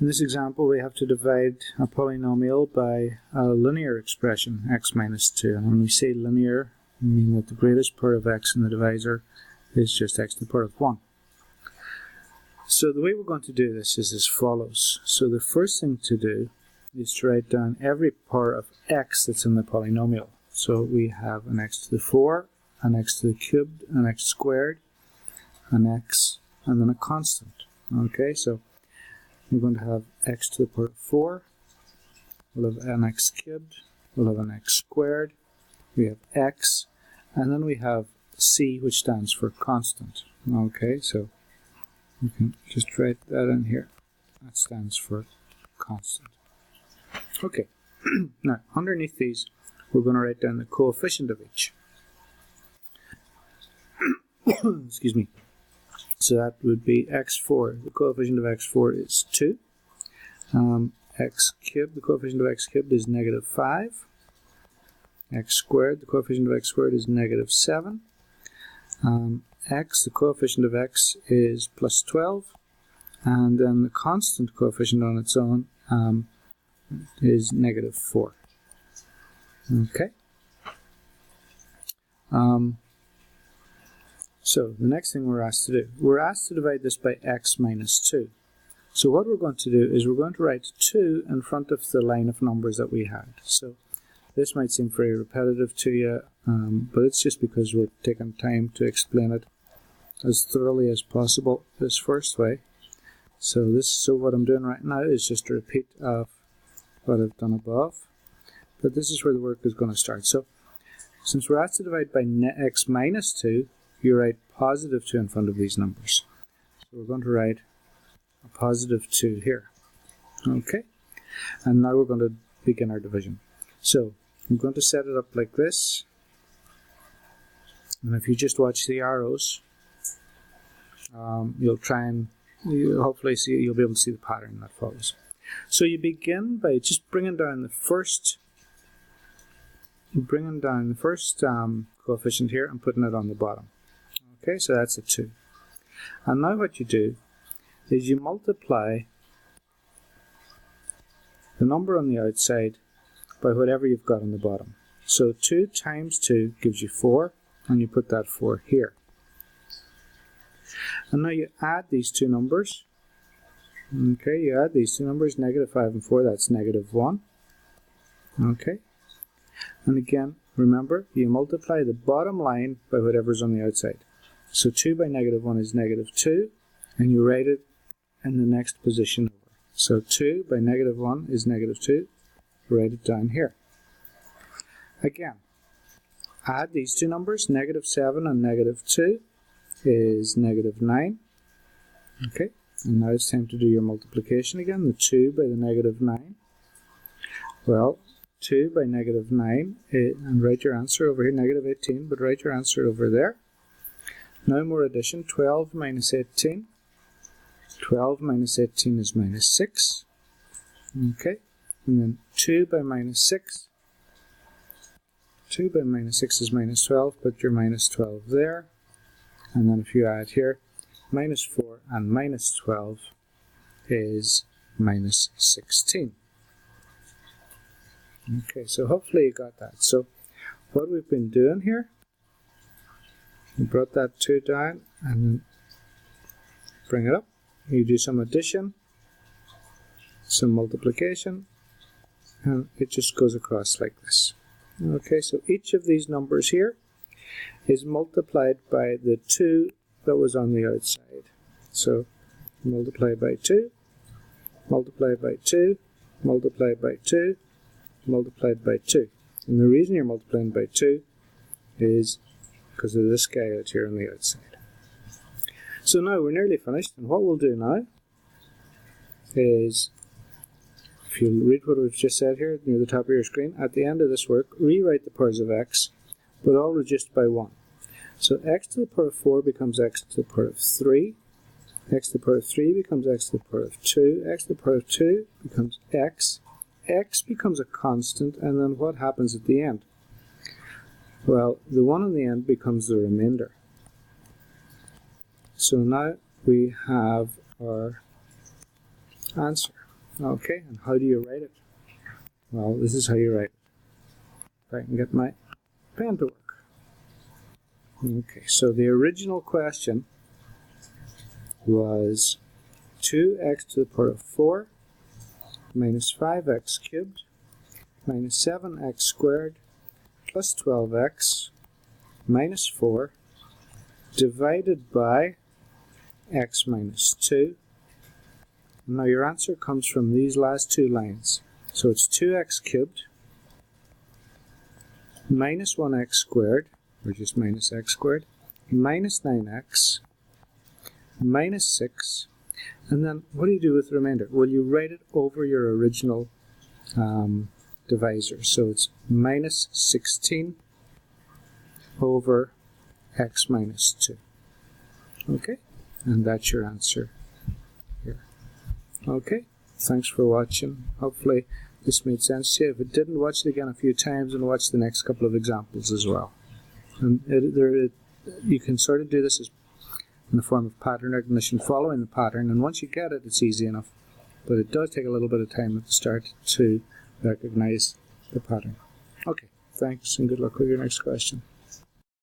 In this example, we have to divide a polynomial by a linear expression, x minus 2. And when we say linear, we mean that the greatest part of x in the divisor is just x to the power of 1. So the way we're going to do this is as follows. So the first thing to do is to write down every part of x that's in the polynomial. So we have an x to the 4, an x to the cubed, an x squared, an x, and then a constant. Okay, so we're going to have x to the power of 4, we'll have an x cubed, we'll have an x squared, we have x, and then we have c, which stands for constant. Okay, so you can just write that in here. That stands for constant. Okay, now underneath these, we're going to write down the coefficient of each. Excuse me. So that would be x4. The coefficient of x4 is 2. X cubed, the coefficient of x cubed is negative 5. X squared, the coefficient of x squared is negative 7. X, the coefficient of x is plus 12. And then the constant coefficient on its own is negative 4. Okay. So the next thing we're asked to do, we're asked to divide this by x minus 2. So what we're going to do is we're going to write 2 in front of the line of numbers that we had. So this might seem very repetitive to you, but it's just because we're taking time to explain it as thoroughly as possible this first way. So what I'm doing right now is just a repeat of what I've done above, but this is where the work is going to start. So since we're asked to divide by x minus 2, you write positive 2 in front of these numbers. So we're going to write a positive 2 here. Okay, and now we're going to begin our division. So I'm going to set it up like this, and if you just watch the arrows, you'll hopefully you'll be able to see the pattern that follows. So you begin by just bringing down the first coefficient here and putting it on the bottom. Okay, so that's a 2. And now what you do is you multiply the number on the outside by whatever you've got on the bottom. So 2 times 2 gives you 4, and you put that 4 here. And now you add these two numbers. Okay, you add these two numbers, negative 5 and 4, that's negative 1. Okay, and again, remember, you multiply the bottom line by whatever's on the outside. So 2 by negative 1 is negative 2, and you write it in the next position over. So 2 by negative 1 is negative 2, write it down here. Again, add these two numbers, negative 7 and negative 2 is negative 9. Okay, and now it's time to do your multiplication again, the 2 by the negative 9. Well, 2 by negative 9, and write your answer over here, negative 18, but write your answer over there. Now more addition, 12 minus 18. 12 minus 18 is minus 6. Okay, and then 2 by minus 6. 2 by minus 6 is minus 12, put your minus 12 there. And then if you add here, minus 4 and minus 12 is minus 16. Okay, so hopefully you got that. So what we've been doing here, we brought that 2 down and then bring it up. You do some addition, some multiplication, and it just goes across like this. Okay, so each of these numbers here is multiplied by the 2 that was on the outside. So multiply by 2, multiply by 2, multiply by 2, multiplied by 2. And the reason you're multiplying by 2 is because of this guy out here on the outside. So now we're nearly finished, and what we'll do now is, if you read what we've just said here near the top of your screen, at the end of this work, rewrite the powers of x, but all reduced by 1. So x to the power of 4 becomes x to the power of 3, x to the power of 3 becomes x to the power of 2, x to the power of 2 becomes x, x becomes a constant, and then what happens at the end? Well, the 1 on the end becomes the remainder. So now we have our answer. Okay, and how do you write it? Well, this is how you write it. If I can get my pen to work. Okay, so the original question was 2x to the power of 4 minus 5x cubed minus 7x squared plus 12x minus 4 divided by x minus 2. Now your answer comes from these last two lines. So it's 2x cubed minus 1x squared, or just minus x squared, minus 9x minus 6. And then what do you do with the remainder? Well, you write it over your original divisor. So it's minus 16 over x minus 2. Okay? And that's your answer here. Okay? Thanks for watching. Hopefully this made sense to you. If it didn't, watch it again a few times and watch the next couple of examples as well. And you can sort of do this as in the form of pattern recognition, following the pattern, and once you get it, it's easy enough. But it does take a little bit of time at the start to recognize the pattern. Okay, thanks and good luck with your next question.